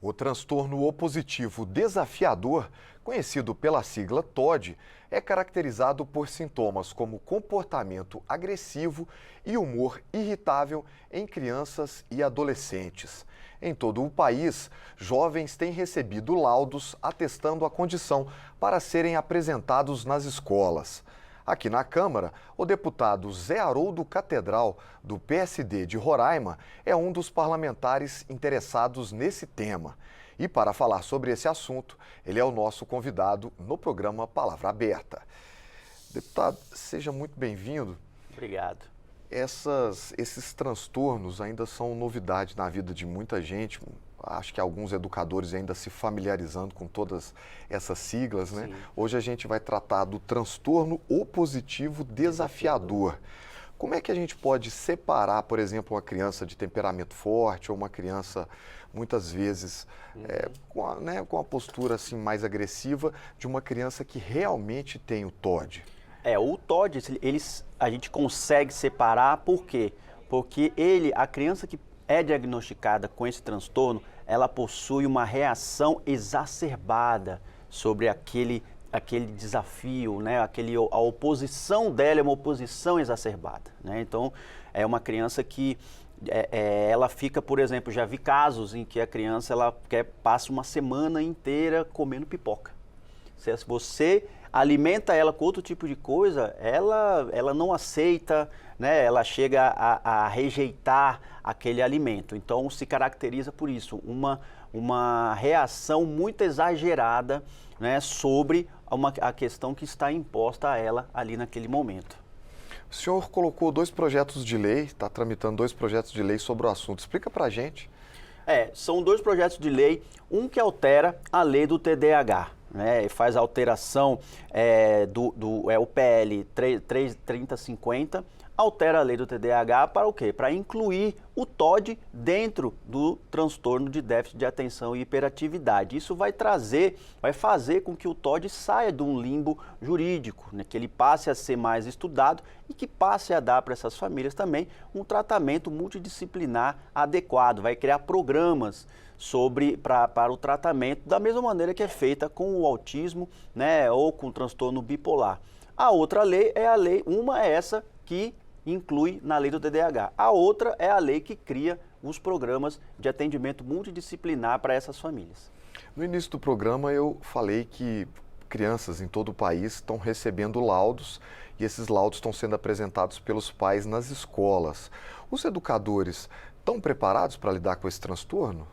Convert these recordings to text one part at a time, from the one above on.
O transtorno opositivo desafiador, conhecido pela sigla TOD, é caracterizado por sintomas como comportamento agressivo e humor irritável em crianças e adolescentes. Em todo o país, jovens têm recebido laudos atestando a condição para serem apresentados nas escolas. Aqui na Câmara, o deputado Zé Haroldo Catedral, do PSD de Roraima, é um dos parlamentares interessados nesse tema. E para falar sobre esse assunto, ele é o nosso convidado no programa Palavra Aberta. Deputado, seja muito bem-vindo. Obrigado. Esses transtornos ainda são novidade na vida de muita gente. Acho que alguns educadores ainda se familiarizando com todas essas siglas, né? Sim. Hoje a gente vai tratar do transtorno opositivo desafiador. Como é que a gente pode separar, por exemplo, uma criança de temperamento forte ou uma criança, muitas vezes, com a postura assim, mais agressiva, de uma criança que realmente tem o TOD? O TOD, a gente consegue separar, por quê? Porque a criança que é diagnosticada com esse transtorno, ela possui uma reação exacerbada sobre aquele desafio, né? A oposição dela é uma oposição exacerbada, né? Então, é uma criança que ela fica, por exemplo, já vi casos em que a criança passa uma semana inteira comendo pipoca. Se você alimenta ela com outro tipo de coisa, ela não aceita, né? Ela chega a rejeitar aquele alimento. Então, se caracteriza por isso, uma reação muito exagerada, né, sobre a questão que está imposta a ela ali naquele momento. O senhor colocou 2 projetos de lei, está tramitando 2 projetos de lei sobre o assunto. Explica para a gente. São 2 projetos de lei, um que altera a lei do TDAH, né, faz a alteração o PL 3050, altera a lei do TDAH para o quê? Para incluir o TOD dentro do transtorno de déficit de atenção e hiperatividade. Isso vai fazer com que o TOD saia de um limbo jurídico, né, que ele passe a ser mais estudado e que passe a dar para essas famílias também um tratamento multidisciplinar adequado. Vai criar programas para o tratamento, da mesma maneira que é feita com o autismo, né, ou com o transtorno bipolar. A outra lei uma é essa que inclui na lei do TDAH. A outra é a lei que cria os programas de atendimento multidisciplinar para essas famílias. No início do programa eu falei que crianças em todo o país estão recebendo laudos e esses laudos estão sendo apresentados pelos pais nas escolas. Os educadores estão preparados para lidar com esse transtorno?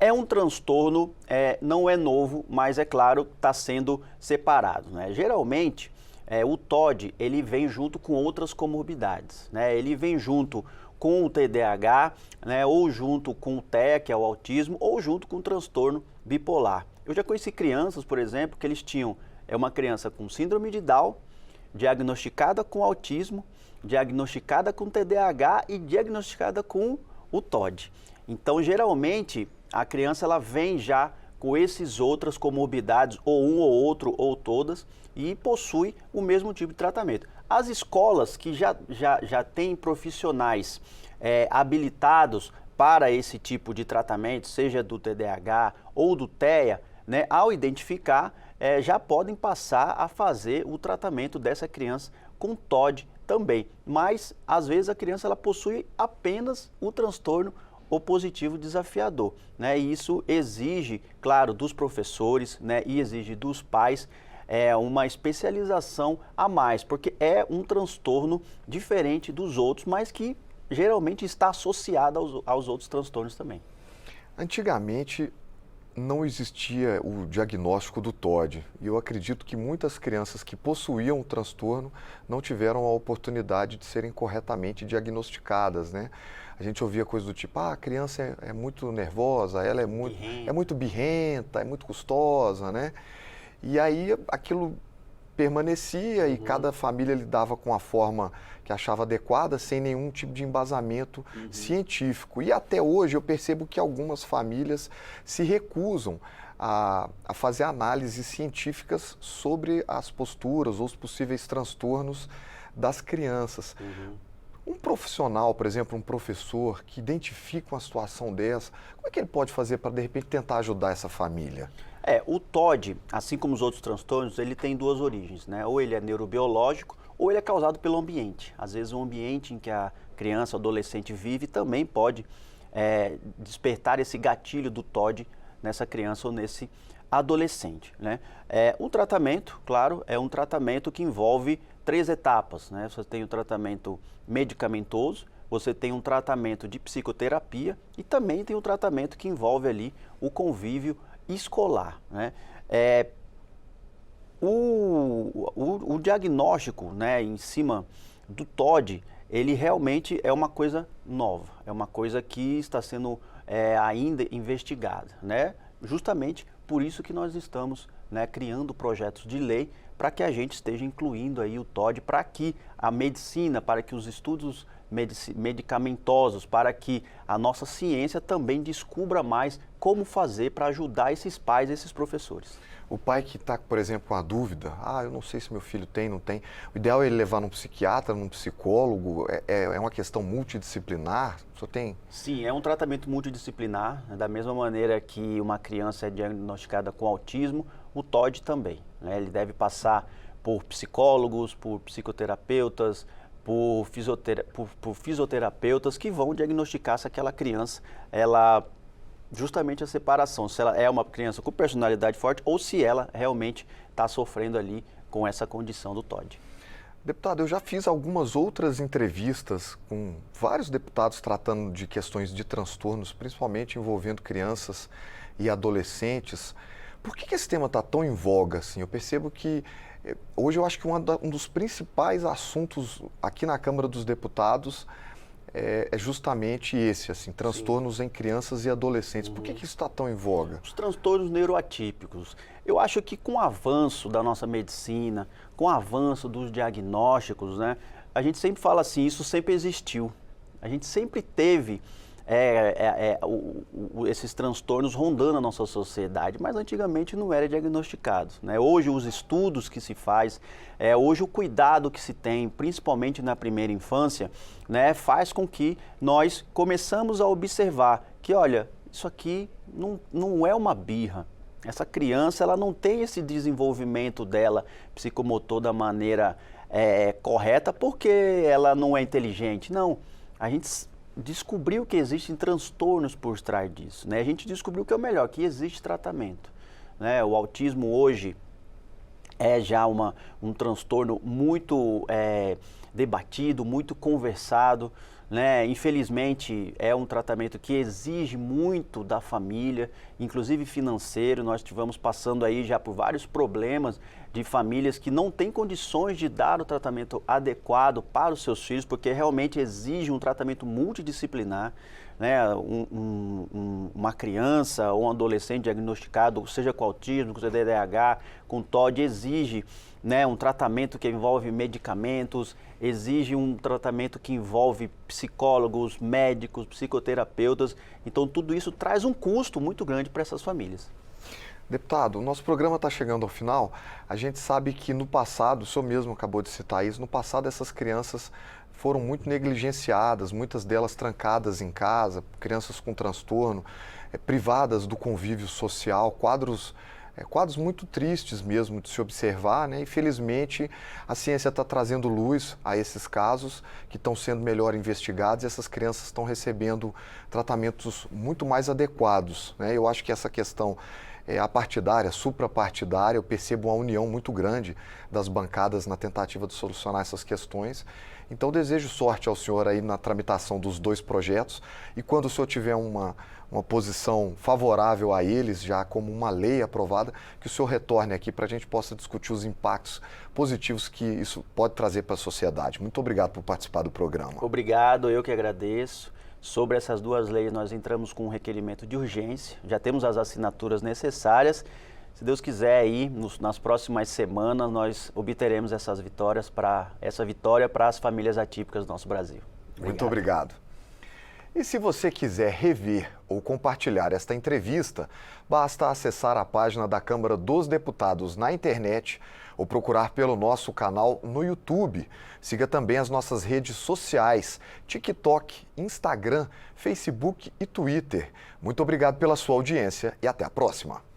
É um transtorno, não é novo, mas é claro, está sendo separado, né? Geralmente, o TOD, ele vem junto com outras comorbidades, né? Ele vem junto com o TDAH, né? Ou junto com o TEA, que é o autismo, ou junto com o transtorno bipolar. Eu já conheci crianças, por exemplo, que eles tinham uma criança com síndrome de Down, diagnosticada com autismo, diagnosticada com TDAH e diagnosticada com o TOD. Então, geralmente, a criança ela vem já com esses outras comorbidades, ou um ou outro, ou todas, e possui o mesmo tipo de tratamento. As escolas que já têm profissionais habilitados para esse tipo de tratamento, seja do TDAH ou do TEA, né, ao identificar, já podem passar a fazer o tratamento dessa criança com TOD também. Mas, às vezes, a criança ela possui apenas o transtorno opositivo desafiador, né? E isso exige, claro, dos professores, né, e exige dos pais uma especialização a mais, porque é um transtorno diferente dos outros, mas que geralmente está associado aos outros transtornos também. Antigamente não existia o diagnóstico do TOD e eu acredito que muitas crianças que possuíam o transtorno não tiveram a oportunidade de serem corretamente diagnosticadas, né? A gente ouvia coisas do tipo, a criança é muito nervosa, ela é muito birrenta, é muito custosa, né? E aí aquilo permanecia e cada família lidava com a forma que achava adequada, sem nenhum tipo de embasamento científico. E até hoje eu percebo que algumas famílias se recusam a fazer análises científicas sobre as posturas ou os possíveis transtornos das crianças. Um profissional, por exemplo, um professor que identifica uma situação dessa, como é que ele pode fazer para, de repente, tentar ajudar essa família? O TOD, assim como os outros transtornos, ele tem duas origens, né? Ou ele é neurobiológico, ou ele é causado pelo ambiente. Às vezes o ambiente em que a criança ou adolescente vive também pode despertar esse gatilho do TOD nessa criança ou nesse adolescente, né? O tratamento, claro, é um tratamento que envolve 3 etapas, né? Você tem o tratamento medicamentoso, você tem um tratamento de psicoterapia e também tem um tratamento que envolve ali o convívio escolar, né? O diagnóstico, né, em cima do TOD, ele realmente é uma coisa nova, é uma coisa que está sendo ainda investigada, né? Justamente por isso que nós estamos, né, criando projetos de lei para que a gente esteja incluindo aí o TOD, para que a medicina, para que os estudos medicamentosos, para que a nossa ciência também descubra mais como fazer para ajudar esses pais, esses professores. O pai que está, por exemplo, com a dúvida, eu não sei se meu filho tem, não tem, o ideal é ele levar num psiquiatra, num psicólogo, é uma questão multidisciplinar, só tem? Sim, é um tratamento multidisciplinar, né? Da mesma maneira que uma criança é diagnosticada com autismo, o TOD também, né? Ele deve passar por psicólogos, por psicoterapeutas, por fisioterapeutas que vão diagnosticar se aquela criança, justamente a separação, se ela é uma criança com personalidade forte ou se ela realmente está sofrendo ali com essa condição do TOD. Deputado, eu já fiz algumas outras entrevistas com vários deputados tratando de questões de transtornos, principalmente envolvendo crianças e adolescentes. Por que esse tema está tão em voga assim? Eu percebo que hoje eu acho que um dos principais assuntos aqui na Câmara dos Deputados é justamente esse, assim, transtornos Sim. em crianças e adolescentes. Por que isso está tão em voga? Os transtornos neuroatípicos. Eu acho que com o avanço da nossa medicina, com o avanço dos diagnósticos, né, a gente sempre fala assim, isso sempre existiu. A gente sempre teve esses transtornos rondando a nossa sociedade, mas antigamente não era diagnosticado, né? Hoje os estudos que se faz, hoje o cuidado que se tem, principalmente na primeira infância, né, faz com que nós começamos a observar que, olha, isso aqui não é uma birra. Essa criança, ela não tem esse desenvolvimento dela psicomotor da maneira correta porque ela não é inteligente. Não, a gente descobriu que existem transtornos por trás disso, né? A gente descobriu que é o melhor, que existe tratamento, né? O autismo hoje é já um transtorno muito debatido, muito conversado, né? Infelizmente é um tratamento que exige muito da família, inclusive financeiro. Nós estivemos passando aí já por vários problemas de famílias que não têm condições de dar o tratamento adequado para os seus filhos, porque realmente exige um tratamento multidisciplinar, né? Uma criança ou um adolescente diagnosticado, seja com autismo, com TDAH, com TOD, exige, né, um tratamento que envolve medicamentos, exige um tratamento que envolve psicólogos, médicos, psicoterapeutas. Então, tudo isso traz um custo muito grande para essas famílias. Deputado, o nosso programa está chegando ao final. A gente sabe que no passado, o senhor mesmo acabou de citar isso, no passado essas crianças foram muito negligenciadas, muitas delas trancadas em casa, crianças com transtorno, privadas do convívio social, quadros muito tristes mesmo de se observar, né? Infelizmente, a ciência está trazendo luz a esses casos que estão sendo melhor investigados e essas crianças estão recebendo tratamentos muito mais adequados, né? Eu acho que essa questão apartidária, suprapartidária, eu percebo uma união muito grande das bancadas na tentativa de solucionar essas questões. Então, desejo sorte ao senhor aí na tramitação dos 2 projetos e quando o senhor tiver uma posição favorável a eles, já como uma lei aprovada, que o senhor retorne aqui para a gente possa discutir os impactos positivos que isso pode trazer para a sociedade. Muito obrigado por participar do programa. Obrigado, eu que agradeço. Sobre essas 2 leis, nós entramos com um requerimento de urgência, já temos as assinaturas necessárias. Se Deus quiser, aí, nas próximas semanas, nós obteremos essa vitória para as famílias atípicas do nosso Brasil. Muito obrigado. E se você quiser rever ou compartilhar esta entrevista, basta acessar a página da Câmara dos Deputados na internet ou procurar pelo nosso canal no YouTube. Siga também as nossas redes sociais, TikTok, Instagram, Facebook e Twitter. Muito obrigado pela sua audiência e até a próxima.